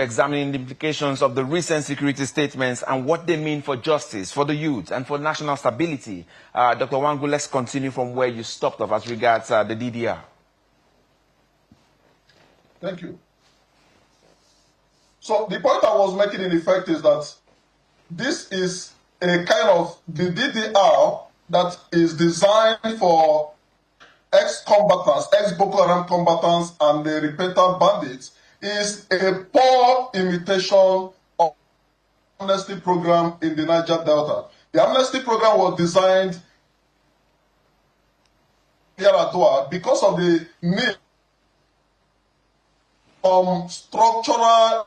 examining the implications of the recent security statements and what they mean for justice, for the youth, and for national stability. Dr. Wangu, let's continue from where you stopped off as regards the DDR. Thank you. So the point I was making in effect is that this is a kind of the DDR that is designed for ex-combatants, ex-Boko Haram combatants and the repentant bandits, is a poor imitation of the amnesty program in the Niger Delta. The amnesty program was designed because of the need structural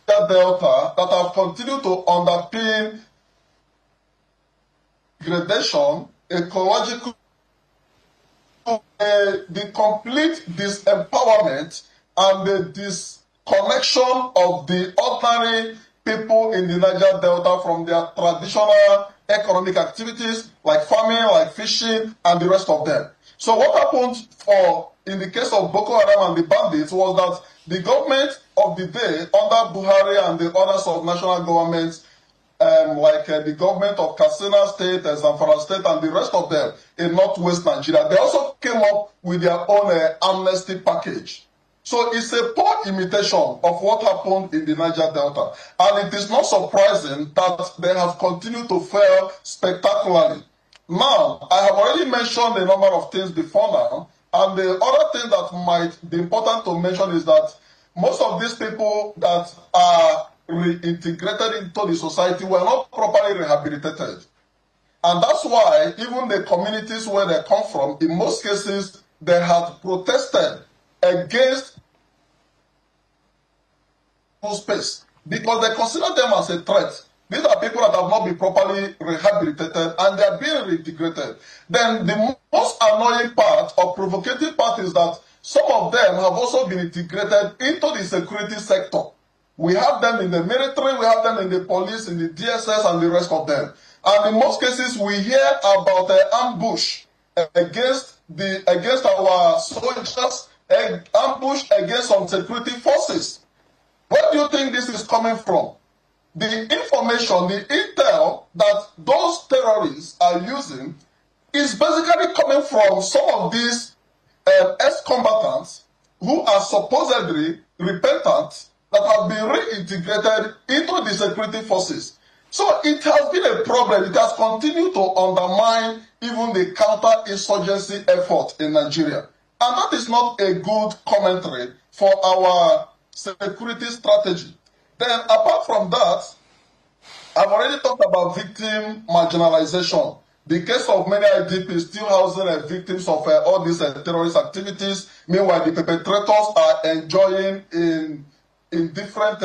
Delta that have continued to underpin degradation, ecological, the complete disempowerment and the disconnection of the ordinary people in the Niger Delta from their traditional economic activities like farming, like fishing, and the rest of them. So what happened in the case of Boko Haram and the bandits was that the government of the day under Buhari and the other subnational governments the government of Katsina State, Zamfara State, and the rest of them in northwest Nigeria, they also came up with their own amnesty package. So it's a poor imitation of what happened in the Niger Delta. And it is not surprising that they have continued to fail spectacularly. Now, I have already mentioned a number of things before now, and the other thing that might be important to mention is that most of these people that are reintegrated into the society were not properly rehabilitated. And that's why even the communities where they come from, in most cases, they had protested against space because they consider them as a threat. These are people that have not been properly rehabilitated and they are being reintegrated. Then the most annoying part or provocative part is that some of them have also been integrated into the security sector. We have them in the military, we have them in the police, in the DSS, and the rest of them. And in most cases, we hear about the ambush against our soldiers, ambush against some security forces. Where do you think this is coming from? The information, the intel that those terrorists are using is basically coming from some of these ex-combatants who are supposedly repentant that have been reintegrated into the security forces. So it has been a problem. It has continued to undermine even the counter-insurgency effort in Nigeria. And that is not a good commentary for our security strategy. Then apart from that, I've already talked about victim marginalization. The case of many IDPs still housing victims of all these terrorist activities. Meanwhile, the perpetrators are enjoying in different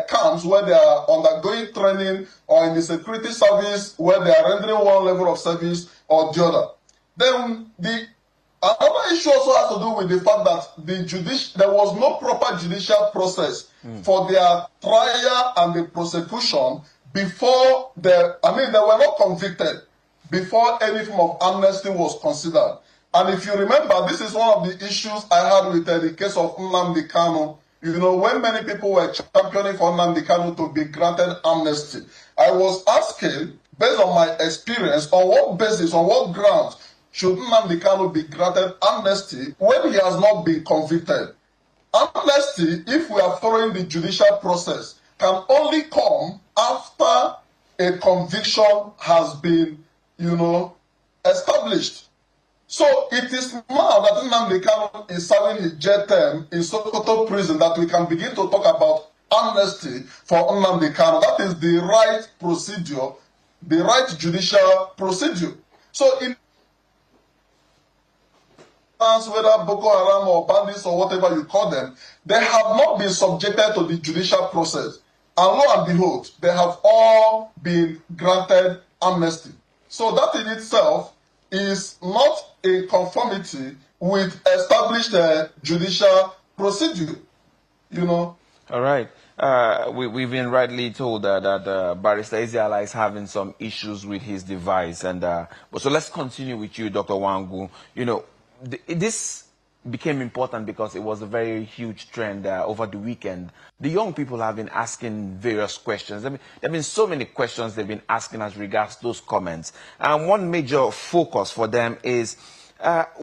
camps where they are undergoing training or in the security service where they are rendering one level of service or the other. Then another issue also has to do with the fact that there was no proper judicial process for their trial and the prosecution before they were not convicted before any form of amnesty was considered. And if you remember, this is one of the issues I had with the case of Nnamdi Kanu. You know, when many people were championing for Nnamdi Kanu to be granted amnesty, I was asking, based on my experience, on what basis, on what grounds should Nnamdi Kanu be granted amnesty when he has not been convicted? Amnesty, if we are following the judicial process, can only come after a conviction has been, established. So it is now that Nnamdi Kanu is serving his jail term in Sokoto prison that we can begin to talk about amnesty for Nnamdi Kanu. That is the right procedure, the right judicial procedure. So in whether Boko Haram or bandits or whatever you call them, they have not been subjected to the judicial process. And lo and behold, they have all been granted amnesty. So that in itself is not in conformity with established judicial procedure, All right. We've been rightly told that Barrister Ezeala is having some issues with his device. But so let's continue with you, Dr. Wangu. This became important because it was a very huge trend over the weekend. The young people have been asking various questions. I mean, there have been so many questions they've been asking as regards those comments. And one major focus for them is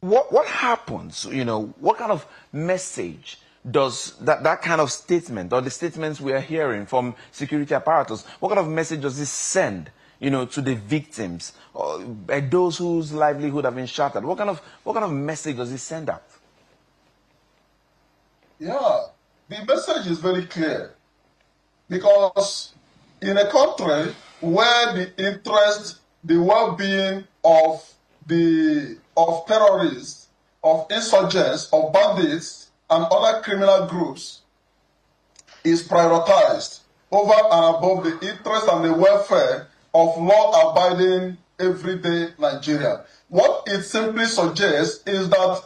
what happens, you know, what kind of message does that kind of statement or the statements we are hearing from security apparatus, what kind of message does this send, you know, to the victims or those whose livelihood have been shattered? What kind of message does it send out? Yeah, the message is very clear, because in a country where the interest, the well-being of terrorists, of insurgents, of bandits, and other criminal groups is prioritized over and above the interest and the welfare of law-abiding everyday Nigeria. What it simply suggests is that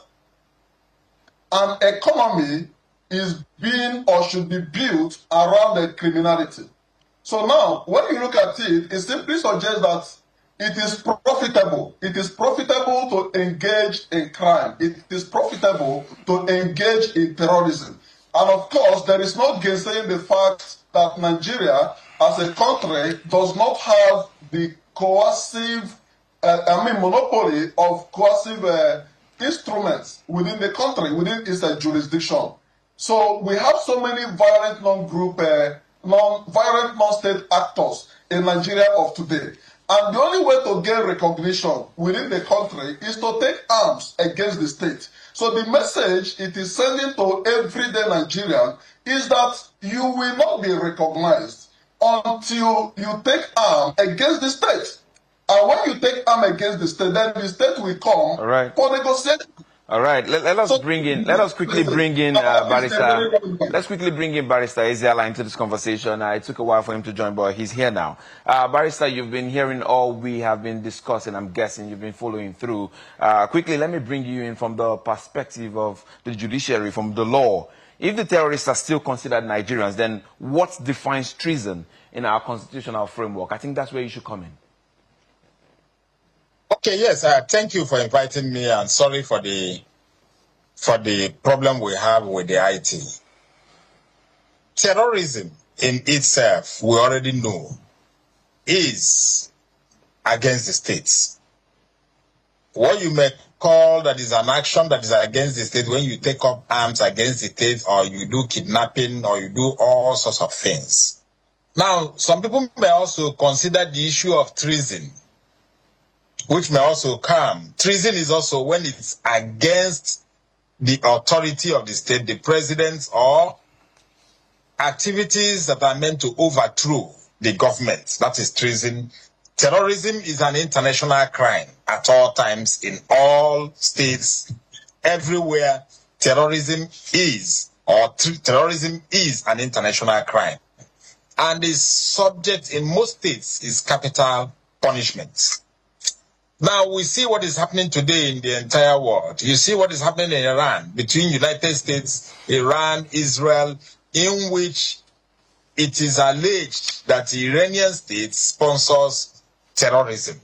an economy is being or should be built around the criminality. So now, when you look at it, it simply suggests that it is profitable. It is profitable to engage in crime. It is profitable to engage in terrorism. And of course, there is no gainsaying the fact that Nigeria, as a country, does not have the coercive, monopoly of coercive instruments within the country, within its jurisdiction. So we have so many violent non-state actors in Nigeria of today. And the only way to gain recognition within the country is to take arms against the state. So the message it is sending to everyday Nigerian is that you will not be recognized until you take arms against the state. And when you take arms against the state, then the state will come for negotiation. All right, let us quickly bring in Barrister. Let's quickly bring in Barrister Ezeala into this conversation. It took a while for him to join, but he's here now. Barrister, you've been hearing all we have been discussing. I'm guessing you've been following through. Quickly, let me bring you in from the perspective of the judiciary, from the law. If the terrorists are still considered Nigerians, then what defines treason in our constitutional framework? I think that's where you should come in. Okay, yes, thank you for inviting me, and sorry for the problem we have with the IT. Terrorism in itself, we already know, is against the states. What you may call that is an action that is against the state when you take up arms against the state, or you do kidnapping, or you do all sorts of things. Now, some people may also consider the issue of treason, which may also come. Treason is also when it's against the authority of the state, the president, or activities that are meant to overthrow the government. That is treason. Terrorism is an international crime at all times, in all states, everywhere. Terrorism is an international crime, and is subject in most states is capital punishment. Now, we see what is happening today in the entire world. You see what is happening in Iran, between United States, Iran, Israel, in which it is alleged that the Iranian state sponsors terrorism.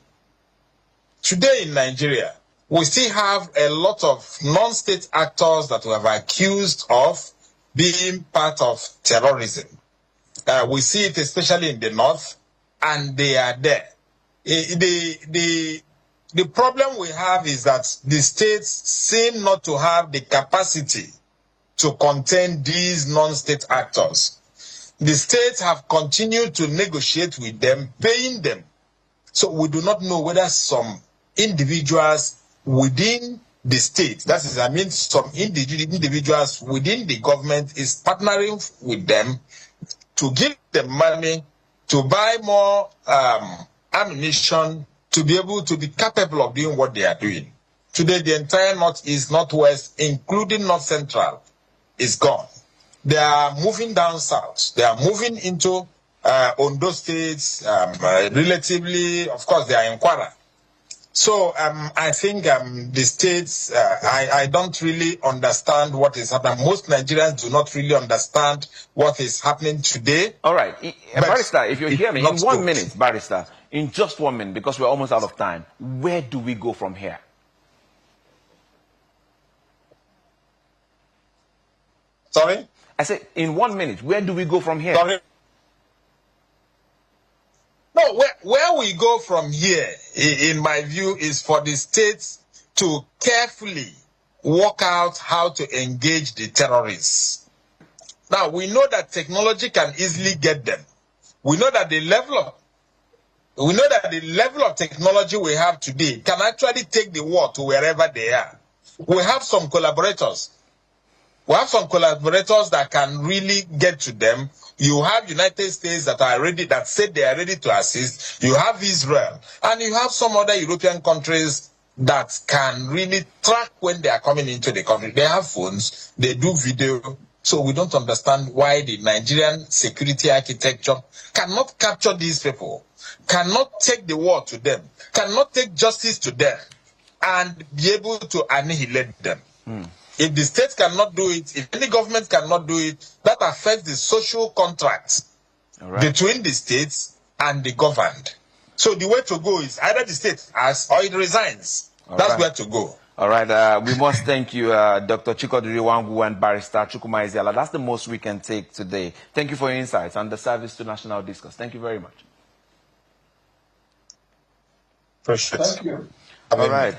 Today in Nigeria, we still have a lot of non-state actors that we have accused of being part of terrorism. We see it especially in the north, and they are there. The problem we have is that the states seem not to have the capacity to contain these non-state actors. The states have continued to negotiate with them, paying them. So we do not know whether some individuals within the state, that is, I mean, some individuals within the government is partnering with them to give them money to buy more ammunition, to be able to be capable of doing what they are doing. Today, the entire Northeast, Northwest, including North Central, is gone. They are moving down south. They are moving into Ondo states, relatively, of course, they are in Kwara. So I think the states, I don't really understand what is happening. Most Nigerians do not really understand what is happening today. All right. Barrister, if you hear me, in 1 minute, Barrister, in just 1 minute, because we're almost out of time, where do we go from here? Sorry? I said, in 1 minute, where do we go from here? Sorry? No, where we go from here, in my view, is for the states to carefully work out how to engage the terrorists. Now, we know that technology can easily get them. We know that the level of technology we have today can actually take the war to wherever they are. We have some collaborators. We have some collaborators that can really get to them. You have United States that said they are ready to assist. You have Israel, and you have some other European countries that can really track when they are coming into the country. They have phones, they do video. So we don't understand why the Nigerian security architecture cannot capture these people, cannot take the war to them, cannot take justice to them, and be able to annihilate them. If the state cannot do it, if any government cannot do it, that affects the social contract between the states and the governed. So the way to go is either the state has or it resigns. That's where to go. All right. We must thank you, Dr. Chikodiri Wangu and Barrister Chukwuma Ezeala. That's the most we can take today. Thank you for your insights and the service to national discourse. Thank you very much. Appreciate it. Thank you. All right.